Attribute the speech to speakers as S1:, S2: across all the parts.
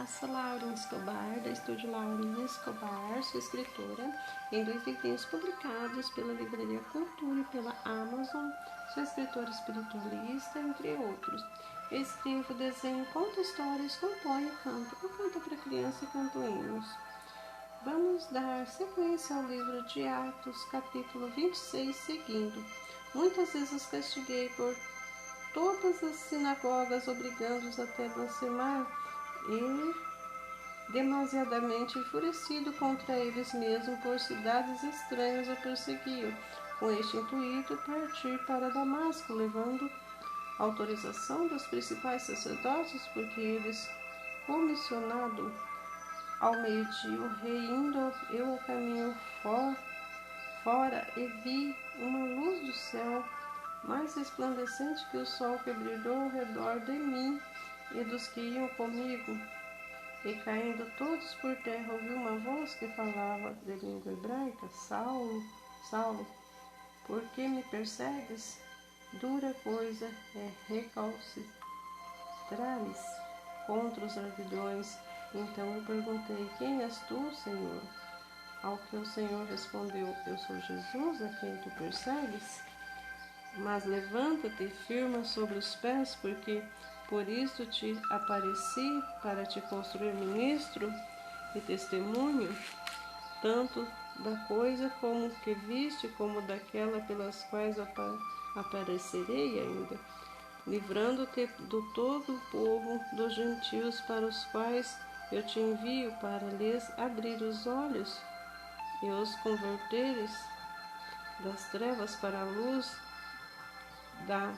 S1: Graça Lauren Escobar, da Estúdio Lauren Escobar, sua escritora, em 2 livrinhos publicados pela Livraria Cultura e pela Amazon, sua escritora espiritualista, entre outros. Eu escrevo, desenho, conto histórias, componho e canto. Eu canto para criança e canto hinos. Vamos dar sequência ao livro de Atos, capítulo 26, seguindo. Muitas vezes castiguei por todas as sinagogas, obrigando-os até blasfemar, e demasiadamente enfurecido contra eles mesmos, por cidades estranhas o perseguiam. Com este intuito, partir para Damasco, levando autorização dos principais sacerdotes, porque eles, comissionado ao meio-dia, o rei indo, eu a caminho fora e vi uma luz do céu, mais resplandecente que o sol, que brilhou ao redor de mim e dos que iam comigo. E caindo todos por terra, ouvi uma voz que falava de língua hebraica: Saulo, Saulo, por que me persegues? Dura coisa é recalcitrares contra os ardilhões. Então eu perguntei: quem és tu, Senhor? Ao que o Senhor respondeu: eu sou Jesus, a quem tu persegues. Mas levanta-te e firma sobre os pés, porque por isso te apareci, para te construir ministro e testemunho, tanto da coisa como que viste, como daquela pelas quais aparecerei ainda, livrando-te do todo o povo dos gentios, para os quais eu te envio, para lhes abrir os olhos e os converteres das trevas para a luz da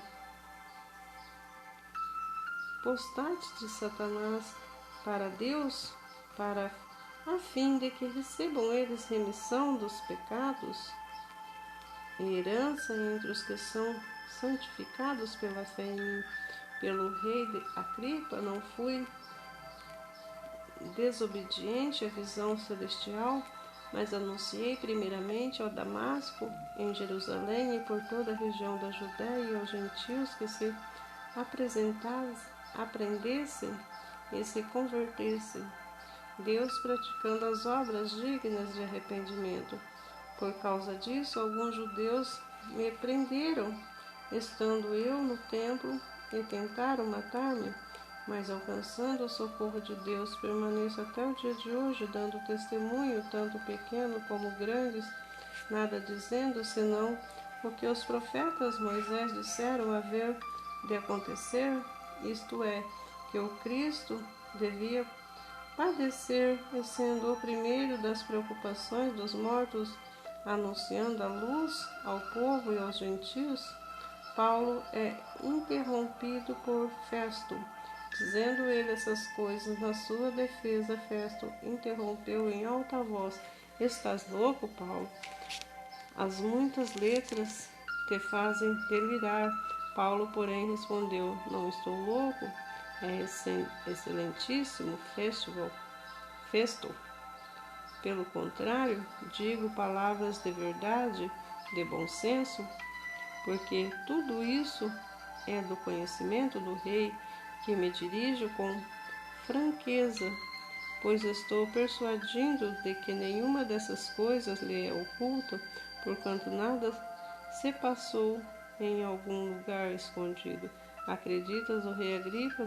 S1: apostate de Satanás, para Deus, para a fim de que recebam eles remissão dos pecados e herança entre os que são santificados pela fé em mim. Pelo rei de Agripa, não fui desobediente à visão celestial, mas anunciei primeiramente ao Damasco, em Jerusalém e por toda a região da Judéia, e aos gentios que se aprendessem e se convertessem, Deus praticando as obras dignas de arrependimento. Por causa disso, alguns judeus me prenderam, estando eu no templo, e tentaram matar-me, mas alcançando o socorro de Deus, permaneço até o dia de hoje, dando testemunho, tanto pequeno como grandes, nada dizendo, senão o que os profetas Moisés disseram haver de acontecer, isto é, que o Cristo devia padecer, e sendo o primeiro das preocupações dos mortos, anunciando a luz ao povo e aos gentios. Paulo é interrompido por Festo. Dizendo ele essas coisas na sua defesa, Festo interrompeu em alta voz: estás louco, Paulo? As muitas letras te fazem delirar. Paulo, porém, respondeu: não estou louco, é excelentíssimo Festo. Pelo contrário, digo palavras de verdade, de bom senso, porque tudo isso é do conhecimento do rei, que me dirijo com franqueza, pois estou persuadido de que nenhuma dessas coisas lhe é oculta, porquanto nada se passou em algum lugar escondido. Acreditas, ó rei Agripa,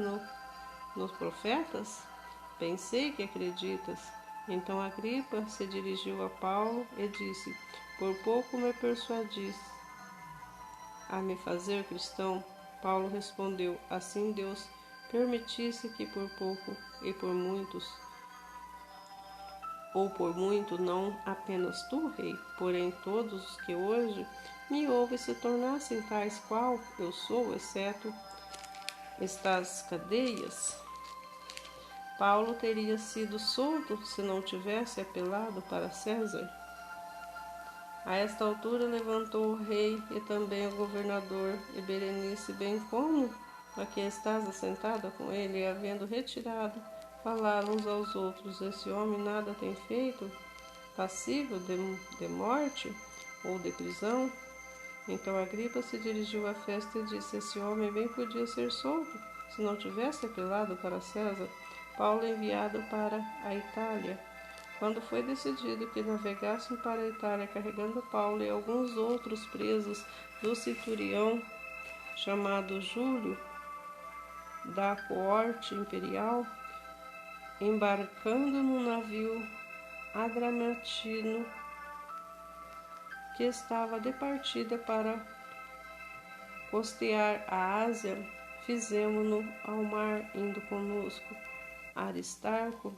S1: nos profetas? Pensei que acreditas. Então Agripa se dirigiu a Paulo e disse: por pouco me persuadis a me fazer cristão. Paulo respondeu: assim Deus permitisse que por pouco e por muitos, ou por muito, não apenas tu, rei, porém todos os que hoje me ouvem se tornassem tais qual eu sou, exceto estas cadeias. Paulo teria sido solto se não tivesse apelado para César. A esta altura levantou o rei e também o governador e Berenice, bem como a que estás assentada com ele, e havendo retirado, falaram uns aos outros: esse homem nada tem feito, passível de morte ou de prisão. Então Agripa se dirigiu à festa e disse: esse homem bem podia ser solto, se não tivesse apelado para César. Paulo enviado para a Itália. Quando foi decidido que navegassem para a Itália carregando Paulo e alguns outros presos do centurião chamado Júlio, da coorte imperial, embarcando no navio Adramatino, que estava de partida para costear a Ásia, fizemo-no ao mar, indo conosco Aristarco,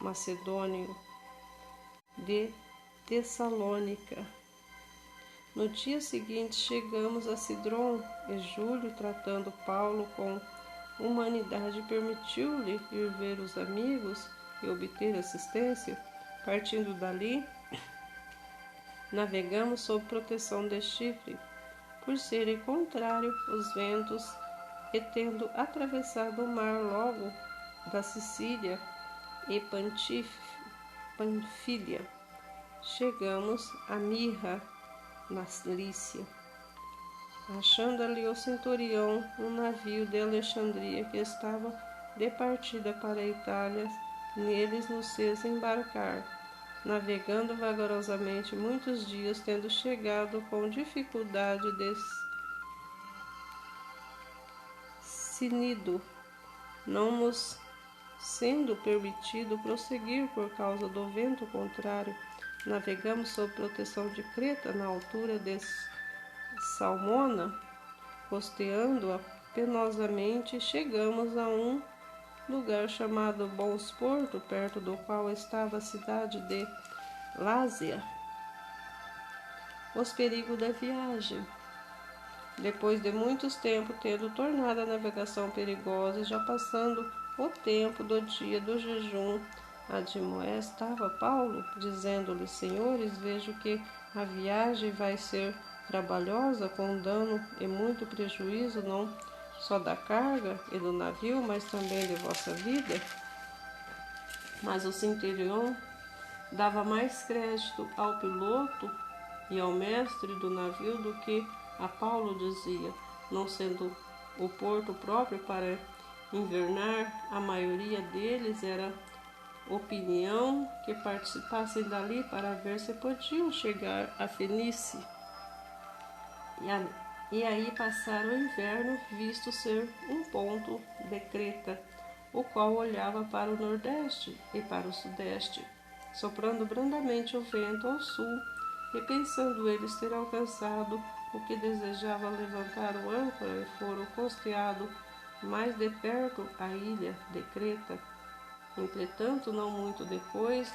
S1: macedônio, de Tessalônica. No dia seguinte chegamos a Sidron, e Júlio, tratando Paulo com humanidade, permitiu-lhe ir ver os amigos e obter assistência. Partindo dali, navegamos sob proteção de Chifre, por serem contrário os ventos, e tendo atravessado o mar logo da Sicília e Panfilha, chegamos a Mirra, na Lícia. Achando ali o centurião um navio de Alexandria que estava de partida para a Itália, neles nos fez embarcar, navegando vagarosamente muitos dias, tendo chegado com dificuldade de Cnido, não nos sendo permitido prosseguir por causa do vento contrário. Navegamos sob proteção de Creta, na altura de Salmona, costeando-a penosamente, chegamos a um lugar chamado Bons Porto, perto do qual estava a cidade de Lásia. Os perigos da viagem. Depois de muitos tempos, tendo tornado a navegação perigosa, já passando o tempo do dia do jejum, admoestava Paulo, dizendo-lhe: Senhores, vejo que a viagem vai ser trabalhosa, com dano e muito prejuízo, não só da carga e do navio, mas também de vossa vida. Mas o centurião dava mais crédito ao piloto e ao mestre do navio do que a Paulo, dizia, não sendo o porto próprio para invernar, a maioria deles era opinião que participassem dali para ver se podiam chegar a Fenícia e aí passar o inverno, visto ser um ponto de Creta, o qual olhava para o nordeste e para o sudeste, soprando brandamente o vento ao sul, e pensando eles ter alcançado o que desejava, levantar o âncora e foram costeado mais de perto a ilha de Creta. Entretanto, não muito depois,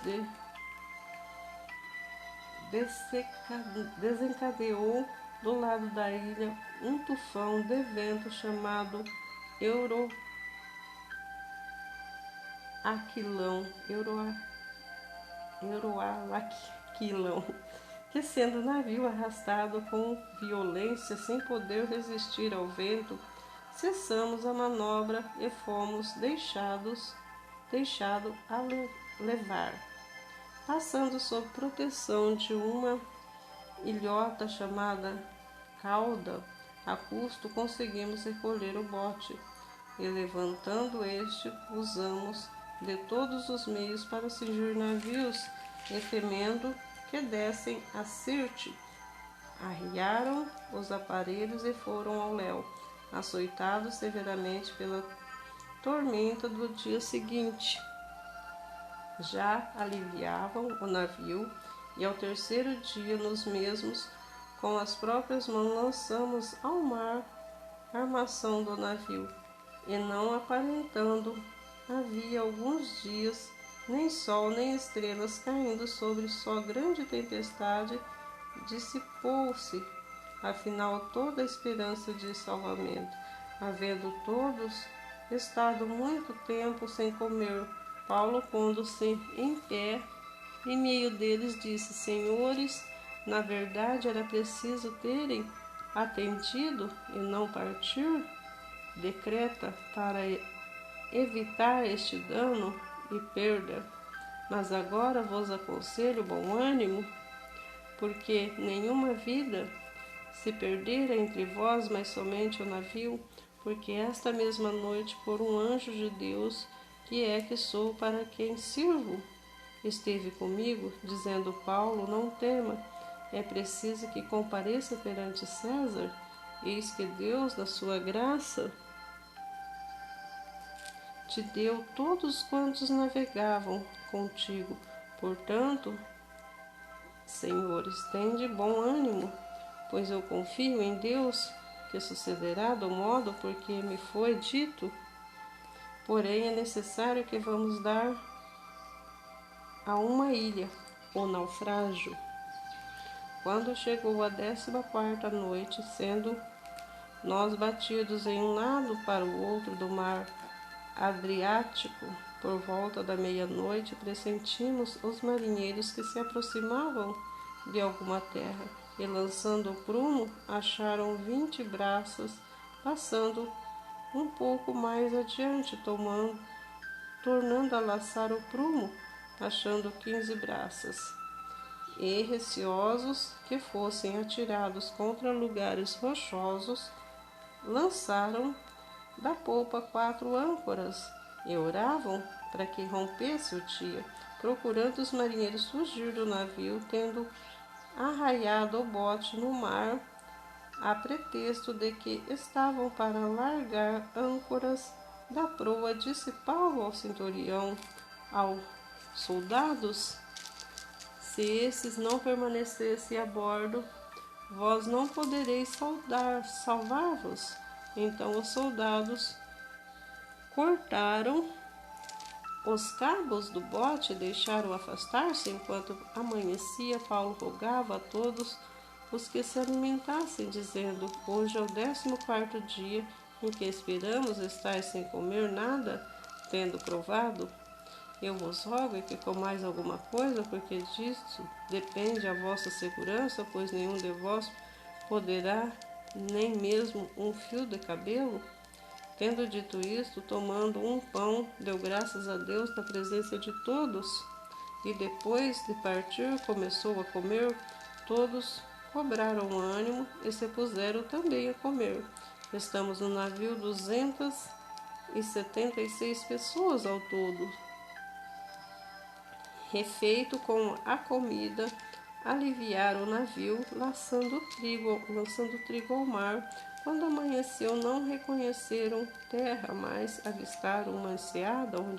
S1: desencadeou do lado da ilha um tufão de vento chamado Euroaquilão, que sendo o navio arrastado com violência, sem poder resistir ao vento, cessamos a manobra e fomos deixado a levar. Passando sob proteção de uma ilhota chamada Cauda, a custo conseguimos recolher o bote, e levantando este, usamos de todos os meios para cingir navios, e temendo que dessem a Sirte, arriaram os aparelhos e foram ao léu, açoitados severamente pela tormenta do dia seguinte. Já aliviavam o navio, e ao terceiro dia, nos mesmos, com as próprias mãos lançamos ao mar a armação do navio, e não aparentando havia alguns dias nem sol nem estrelas caindo sobre só grande tempestade, dissipou-se afinal toda a esperança de salvamento, havendo todos estado muito tempo sem comer. Paulo, pondo-se em pé em meio deles, disse: Senhores, na verdade era preciso terem atendido e não partir de Creta para evitar este dano e perda. Mas agora vos aconselho bom ânimo, porque nenhuma vida se perdera entre vós, mas somente o navio, porque esta mesma noite, por um anjo de Deus, que sou para quem sirvo? Esteve comigo, dizendo Paulo, não tema, é preciso que compareça perante César. Eis que Deus, na sua graça, te deu todos quantos navegavam contigo. Portanto, senhores, tende bom ânimo, pois eu confio em Deus, que sucederá do modo porque me foi dito. Porém, é necessário que vamos dar a uma ilha, o naufrágio. Quando chegou a 14ª noite, sendo nós batidos em um lado para o outro do mar Adriático, por volta da meia-noite, pressentimos os marinheiros que se aproximavam de alguma terra, e lançando o prumo, acharam 20 braças, passando um pouco mais adiante, tornando a laçar o prumo, achando 15 braças. E, receosos que fossem atirados contra lugares rochosos, lançaram da polpa 4 âncoras e oravam para que rompesse o dia, procurando os marinheiros fugir do navio, tendo arraiado o bote no mar, a pretexto de que estavam para largar âncoras da proa. Disse Paulo ao centurião, aos soldados: se esses não permanecessem a bordo, vós não podereis salvar-vos. Então os soldados cortaram os cabos do bote e deixaram afastar-se. Enquanto amanhecia, Paulo rogava a todos os que se alimentassem, dizendo: hoje é o 14º dia em que esperamos estar sem comer nada, tendo provado. Eu vos rogo que comais alguma coisa, porque disso depende a vossa segurança, pois nenhum de vós poderá, nem mesmo um fio de cabelo. Tendo dito isto, tomando um pão, deu graças a Deus na presença de todos, e depois de partir, começou a comer. Todos cobraram ânimo e se puseram também a comer. Estamos no navio 276 pessoas ao todo. Refeito com a comida, aliviaram o navio, lançando trigo ao mar. Quando amanheceu, não reconheceram terra, mas avistaram uma enseada onde